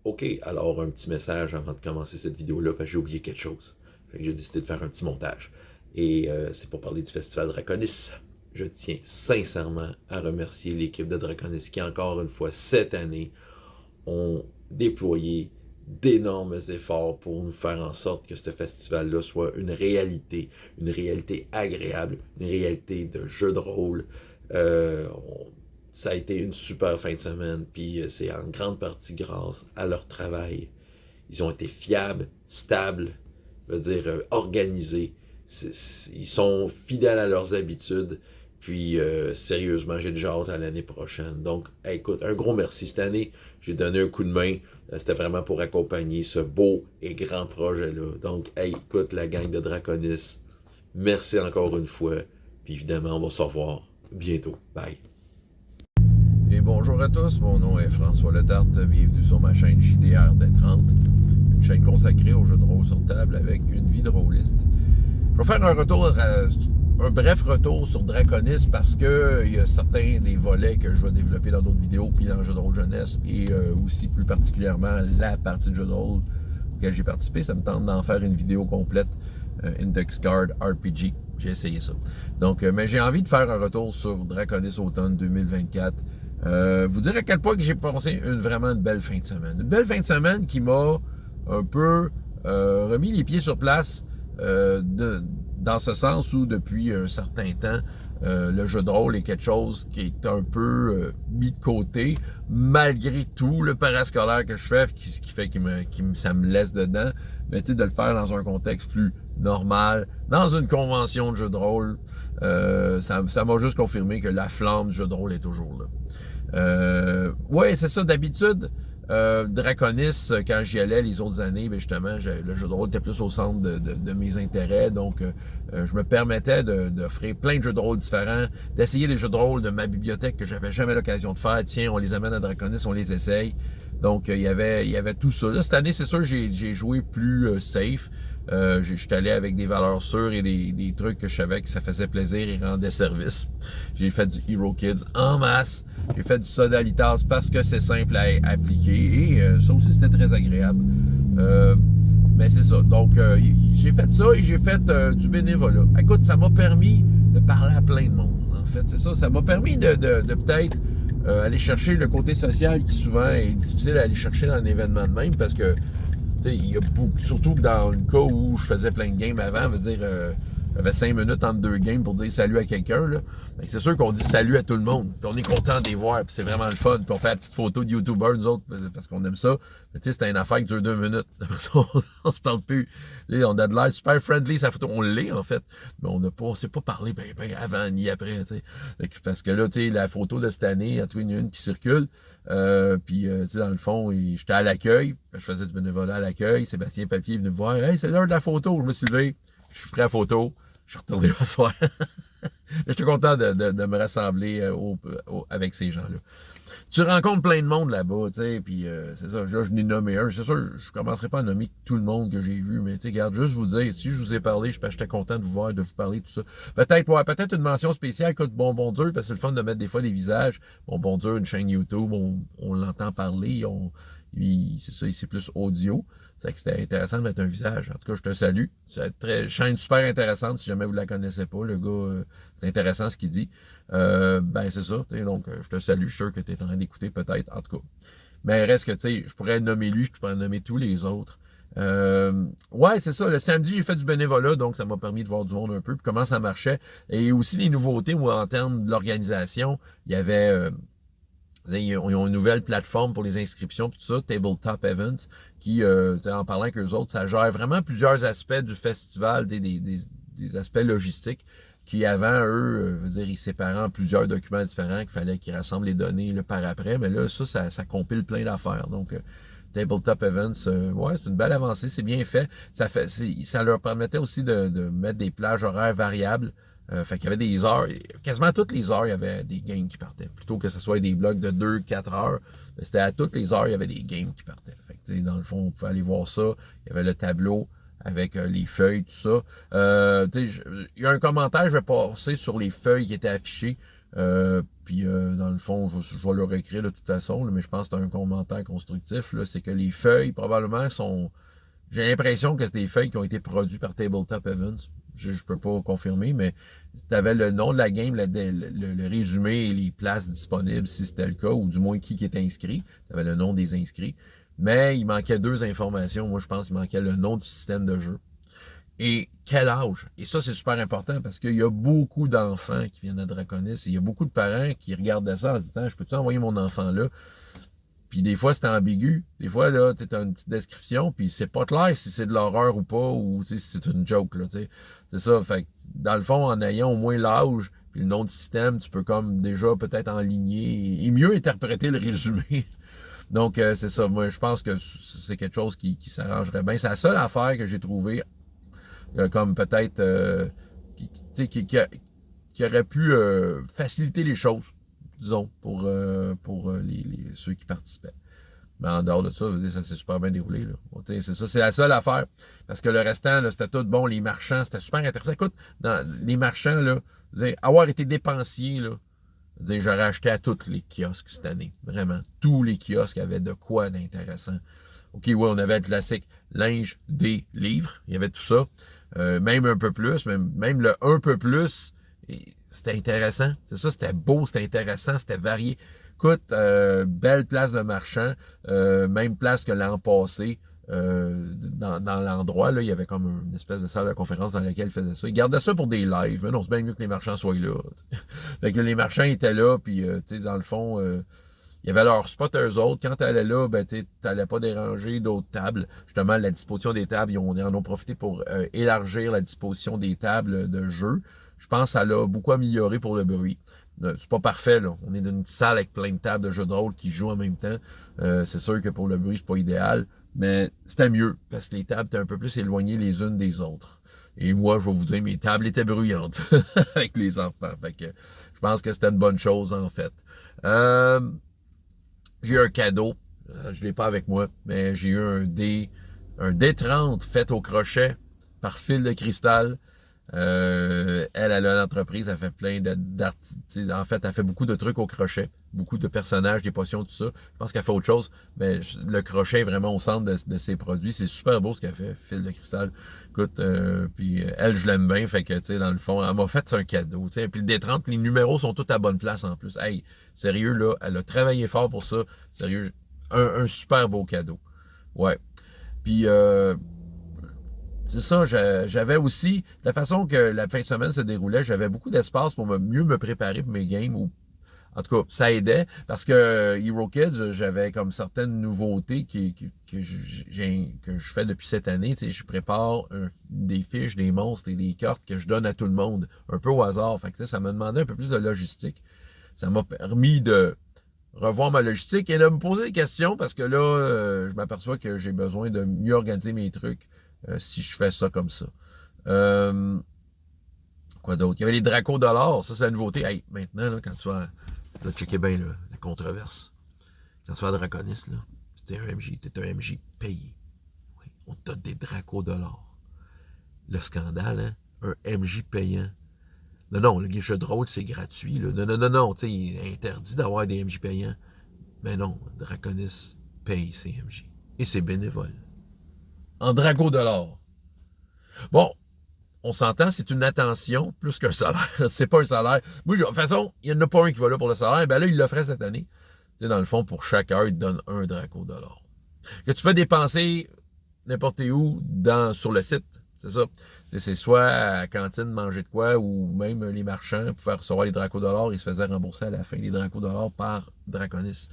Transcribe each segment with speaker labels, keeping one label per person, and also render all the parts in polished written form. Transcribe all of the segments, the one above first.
Speaker 1: OK, alors un petit message avant de commencer cette vidéo-là, parce que j'ai oublié quelque chose. Fait que j'ai décidé de faire un petit montage. Et c'est pour parler du Festival Draconis. Je tiens sincèrement à remercier l'équipe de Draconis qui, encore une fois, cette année, ont déployé d'énormes efforts pour nous faire en sorte que ce festival-là soit une réalité agréable, une réalité de jeu de rôle. Ça a été une super fin de semaine, puis c'est en grande partie grâce à leur travail. Ils ont été fiables, stables, je veux dire organisés. Ils sont fidèles à leurs habitudes. Puis, sérieusement, j'ai déjà hâte à l'année prochaine. Donc, écoute, un gros merci. Cette année, j'ai donné un coup de main. C'était vraiment pour accompagner ce beau et grand projet-là. Donc, écoute, la gang de Draconis, merci encore une fois. Puis, évidemment, on va se revoir bientôt. Bye.
Speaker 2: Et bonjour à tous, mon nom est François Letarte, bienvenue sur ma chaîne JDR des 30, une chaîne consacrée aux jeux de rôle sur table avec une vie de rôliste. Je vais faire un bref retour sur Draconis parce que il y a certains des volets que je vais développer dans d'autres vidéos, puis dans le jeu de rôle jeunesse et aussi plus particulièrement la partie de jeu de rôle auquel j'ai participé. Ça me tente d'en faire une vidéo complète, Index Card RPG. J'ai essayé ça. Donc, mais j'ai envie de faire un retour sur Draconis Automne 2024. Vous dire à quel point que j'ai passé vraiment une belle fin de semaine. Une belle fin de semaine qui m'a un peu remis les pieds sur place dans ce sens où depuis un certain temps, le jeu de rôle est quelque chose qui est un peu mis de côté, malgré tout le parascolaire que je fais, ce qui fait que ça me laisse dedans, mais tu sais, de le faire dans un contexte plus normal, dans une convention de jeu de rôle, ça m'a juste confirmé que la flamme du jeu de rôle est toujours là. Ouais, c'est ça, d'habitude, Draconis, quand j'y allais les autres années, ben justement, le jeu de rôle était plus au centre de mes intérêts, donc je me permettais d'offrir plein de jeux de rôle différents, d'essayer des jeux de rôle de ma bibliothèque que j'avais jamais l'occasion de faire. Tiens, on les amène à Draconis, on les essaye. Donc, il y avait tout ça. Là, cette année, c'est sûr, j'ai joué plus safe. Je suis allé avec des valeurs sûres et des trucs que je savais que ça faisait plaisir et rendait service. J'ai fait du Hero Kids en masse. J'ai fait du Sodalitas parce que c'est simple à appliquer et ça aussi c'était très agréable. Mais c'est ça. Donc j'ai fait ça et j'ai fait du bénévolat. Écoute, ça m'a permis de parler à plein de monde. En fait, c'est ça. Ça m'a permis de peut-être aller chercher le côté social qui souvent est difficile à aller chercher dans un événement de même parce que il y a beaucoup, surtout que dans le cas où je faisais plein de games avant, veut dire, j'avais 5 minutes entre deux games pour dire salut à quelqu'un. C'est sûr qu'on dit salut à tout le monde. Puis on est content de les voir, puis c'est vraiment le fun. Puis on fait la petite photo de YouTuber, nous autres, parce qu'on aime ça. Mais tu sais, c'était une affaire qui dure 2 minutes. Après ça, on se parle plus. Là, on a de l'air super friendly, sa photo. On l'est, en fait. Mais on s'est pas parlé ben avant ni après, tu sais. Parce que là, tu sais, la photo de cette année, il y a une qui circule. Puis, tu sais, dans le fond, j'étais à l'accueil. Je faisais du bénévolat à l'accueil. Sébastien Pelletier est venu me voir. Hey, c'est l'heure de la photo. Je me suis levé. Je suis prêt à la photo. Je suis retourné le soir. J'étais content de me rassembler avec ces gens-là. Tu rencontres plein de monde là-bas, tu sais, puis c'est ça, là, je n'ai nommé un. C'est sûr, je ne commencerai pas à nommer tout le monde que j'ai vu, mais tu sais, regarde, juste vous dire, si je vous ai parlé, j'étais content de vous voir, de vous parler, tout ça. Peut-être une mention spéciale, écoute, Bonbon Dur, parce que c'est le fun de mettre des fois des visages. Bonbon Dur, une chaîne YouTube, on l'entend parler, c'est ça, c'est plus audio. C'est que c'était intéressant de mettre un visage. En tout cas, je te salue. C'est une chaîne super intéressante si jamais vous la connaissez pas. Le gars, c'est intéressant ce qu'il dit. Ben, c'est ça. Donc, je te salue. Je suis sûr que tu es en train d'écouter peut-être. En tout cas. Mais reste que, tu sais, je pourrais nommer lui, je pourrais nommer tous les autres. Ouais, c'est ça. Le samedi, j'ai fait du bénévolat, donc ça m'a permis de voir du monde un peu, puis comment ça marchait. Et aussi les nouveautés où, en termes de l'organisation, il y avait... ils ont une nouvelle plateforme pour les inscriptions, tout ça, Tabletop Events, qui, en parlant avec eux autres, ça gère vraiment plusieurs aspects du festival, des aspects logistiques, qui avant, eux, ils séparaient en plusieurs documents différents, qu'il fallait qu'ils rassemblent les données là, par après, mais là, ça compile plein d'affaires. Donc, Tabletop Events, ouais, c'est une belle avancée, c'est bien fait. Ça leur permettait aussi de mettre des plages horaires variables. Fait qu'il y avait des heures, quasiment toutes les heures, il y avait des games qui partaient. Plutôt que ce soit des blocs de 2-4 heures, c'était à toutes les heures, il y avait des games qui partaient. Fait que, dans le fond, on pouvait aller voir ça. Il y avait le tableau avec les feuilles, tout ça. Il y a un commentaire, je vais passer sur les feuilles qui étaient affichées. Puis dans le fond, je vais leur écrire de toute façon, là, mais je pense que c'est un commentaire constructif. C'est que les feuilles, probablement, sont. J'ai l'impression que c'est des feuilles qui ont été produites par Tabletop Evans. Je peux pas confirmer, mais tu avais le nom de la game, le résumé et les places disponibles, si c'était le cas, ou du moins qui est inscrit. Tu avais le nom des inscrits. Mais il manquait 2 informations. Moi, je pense qu'il manquait le nom du système de jeu. Et quel âge? Et ça, c'est super important parce qu'il y a beaucoup d'enfants qui viennent à Draconis et il y a beaucoup de parents qui regardent ça en se disant, je peux-tu envoyer mon enfant là? Puis des fois, c'est ambigu. Des fois, là, tu as une petite description, puis c'est pas clair si c'est de l'horreur ou pas, ou si c'est une joke, là, tu sais. C'est ça. Fait que, dans le fond, en ayant au moins l'âge, puis le nom du système, tu peux comme déjà peut-être enligner et mieux interpréter le résumé. Donc, c'est ça. Moi, je pense que c'est quelque chose qui s'arrangerait bien. C'est la seule affaire que j'ai trouvée comme peut-être qui aurait pu faciliter les choses, disons, pour ceux qui participaient. Mais en dehors de ça, ça s'est super bien déroulé. Là. Bon, c'est ça, c'est la seule affaire. Parce que le restant, là, c'était tout bon. Les marchands, c'était super intéressant. Écoute, dans les marchands, là, avoir été dépensier, là, j'aurais acheté à tous les kiosques cette année. Vraiment. Tous les kiosques avaient de quoi d'intéressant. OK, ouais, on avait le classique linge, des livres. Il y avait tout ça. Même un peu plus, même le un peu plus, c'était intéressant. C'est ça, c'était beau, c'était intéressant, c'était varié. Écoute, belle place de marchand, même place que l'an passé. Dans l'endroit, là, il y avait comme une espèce de salle de conférence dans laquelle ils faisaient ça. Ils gardaient ça pour des lives, mais non, c'est bien mieux que les marchands soient là. Fait que les marchands étaient là, puis tu sais, dans le fond, il y avait leur spot eux autres. Quand tu allais là, ben, tu n'allais pas déranger d'autres tables. Justement, la disposition des tables, ils en ont profité pour élargir la disposition des tables de jeu. Je pense que ça l'a beaucoup amélioré pour le bruit. C'est pas parfait, là. On est dans une salle avec plein de tables de jeux de rôle qui jouent en même temps. C'est sûr que pour le bruit, c'est pas idéal, mais c'était mieux parce que les tables étaient un peu plus éloignées les unes des autres. Et moi, je vais vous dire, mes tables étaient bruyantes avec les enfants. Fait que je pense que c'était une bonne chose, en fait. J'ai eu un cadeau. Je ne l'ai pas avec moi, mais j'ai eu un D30 fait au crochet par fil de cristal. Elle a l'entreprise, elle fait plein d'articles. En fait, elle fait beaucoup de trucs au crochet. Beaucoup de personnages, des potions, tout ça. Je pense qu'elle fait autre chose, mais le crochet est vraiment au centre de ses produits. C'est super beau ce qu'elle fait, fil de cristal. Écoute, puis elle, je l'aime bien, fait que, tu sais, dans le fond, elle m'a fait un cadeau, tu sais. Puis le D30, les numéros sont tous à bonne place en plus. Hey, sérieux, là, elle a travaillé fort pour ça. Sérieux, un super beau cadeau. Ouais. Puis, c'est ça, j'avais aussi, de la façon que la fin de semaine se déroulait, j'avais beaucoup d'espace pour mieux me préparer pour mes games. En tout cas, ça aidait parce que Hero Kids, j'avais comme certaines nouveautés que je fais depuis cette année. Tu sais, je prépare des fiches, des monstres et des cartes que je donne à tout le monde, un peu au hasard. Fait que, ça m'a demandé un peu plus de logistique. Ça m'a permis de revoir ma logistique et de me poser des questions parce que là, je m'aperçois que j'ai besoin de mieux organiser mes trucs si je fais ça comme ça. Quoi d'autre? Il y avait les Dracos $, ça c'est la nouveauté. Hey, maintenant, là, quand tu vas... Là, checkez bien là, la controverse. Quand tu vas à Draconis, là, t'es un MJ payé. Oui, on te donne des Dracos $. Le scandale, hein? Un MJ payant. Non, le jeu de rôle, c'est gratuit. Là. Non, tu sais, il est interdit d'avoir des MJ payants. Mais non, Draconis paye ses MJ. Et c'est bénévole. En Draco $. Bon, on s'entend, c'est une attention plus qu'un salaire. C'est pas un salaire. Moi, de toute façon, il n'y en a pas un qui va là pour le salaire. Ben là, il l'offrait cette année. Tu sais, dans le fond, pour chaque heure, il te donne un Draco $. Que tu fais dépenser n'importe où sur le site. C'est ça. C'est soit à la cantine manger de quoi ou même les marchands pour faire recevoir les Draco $, ils se faisaient rembourser à la fin les Draco $ par Draconis.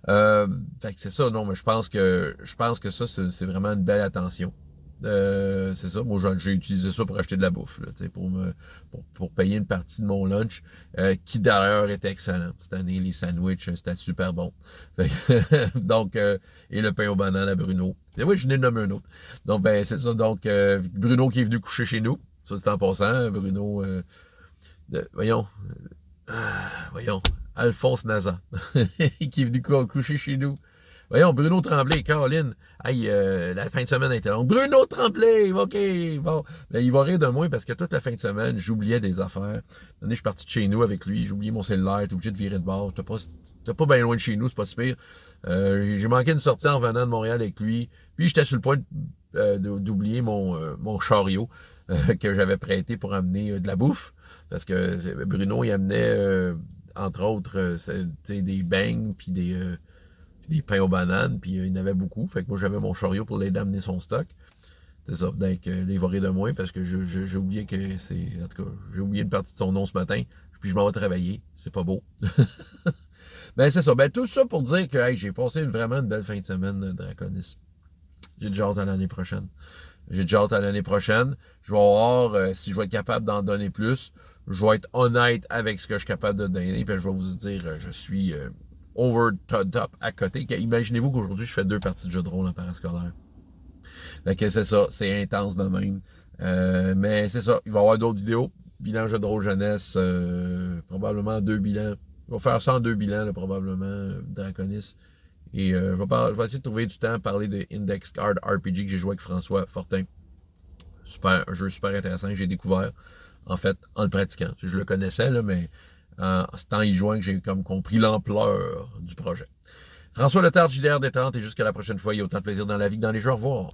Speaker 2: Fait que c'est ça, non, mais je pense que ça, c'est vraiment une belle attention. C'est ça, moi j'ai utilisé ça pour acheter de la bouffe, là, pour payer une partie de mon lunch, qui d'ailleurs était excellent. Cette année, les sandwichs, c'était super bon. Donc, et le pain aux bananes à Bruno. Et oui, je n'ai nommé un autre. Donc, ben, c'est ça. Donc, Bruno qui est venu coucher chez nous. Ça, c'est en passant. Bruno, voyons, Alphonse Naza, qui est venu coucher chez nous. Voyons, Bruno Tremblay, Caroline. Hey, la fin de semaine était longue. Bruno Tremblay, OK, bon. Mais il va rire de moi parce que toute la fin de semaine, j'oubliais des affaires. Je suis parti de chez nous avec lui, j'ai oublié mon cellulaire, t'es obligé de virer de bord. T'es pas bien loin de chez nous, c'est pas si pire. J'ai manqué une sortie en venant de Montréal avec lui. Puis j'étais sur le point d'oublier mon chariot que j'avais prêté pour amener de la bouffe. Parce que Bruno, il amenait, entre autres, des beignes, puis des pains aux bananes, puis il y en avait beaucoup. Fait que moi, j'avais mon chariot pour l'aider à amener son stock. C'est ça. Donc, les varés de moins, parce que j'ai oublié que c'est... En tout cas, j'ai oublié une partie de son nom ce matin, puis je m'en vais travailler. C'est pas beau. Ben, c'est ça. Ben, tout ça pour dire que hey, j'ai passé vraiment une belle fin de semaine de draconisme. J'ai déjà hâte à l'année prochaine. J'ai déjà hâte à l'année prochaine. Je vais voir si je vais être capable d'en donner plus. Je vais être honnête avec ce que je suis capable de donner. Puis je vais vous dire, je suis over top à côté. Imaginez-vous qu'aujourd'hui, je fais 2 parties de jeu de rôle en parascolaire. Fait que c'est ça, c'est intense de même. Mais c'est ça, il va y avoir d'autres vidéos. Bilan jeu de rôle jeunesse, probablement 2 bilans. Je vais faire ça en 2 bilans, là, probablement, Draconis. Et je vais essayer de trouver du temps à parler de Index Card RPG que j'ai joué avec François Fortin. Super, un jeu super intéressant que j'ai découvert, en fait, en le pratiquant. Je le connaissais, là, mais c'est en y jouant que j'ai comme compris l'ampleur du projet. François Letarte, JDR Détente, et jusqu'à la prochaine fois, il y a autant de plaisir dans la vie que dans les jeux. Au revoir.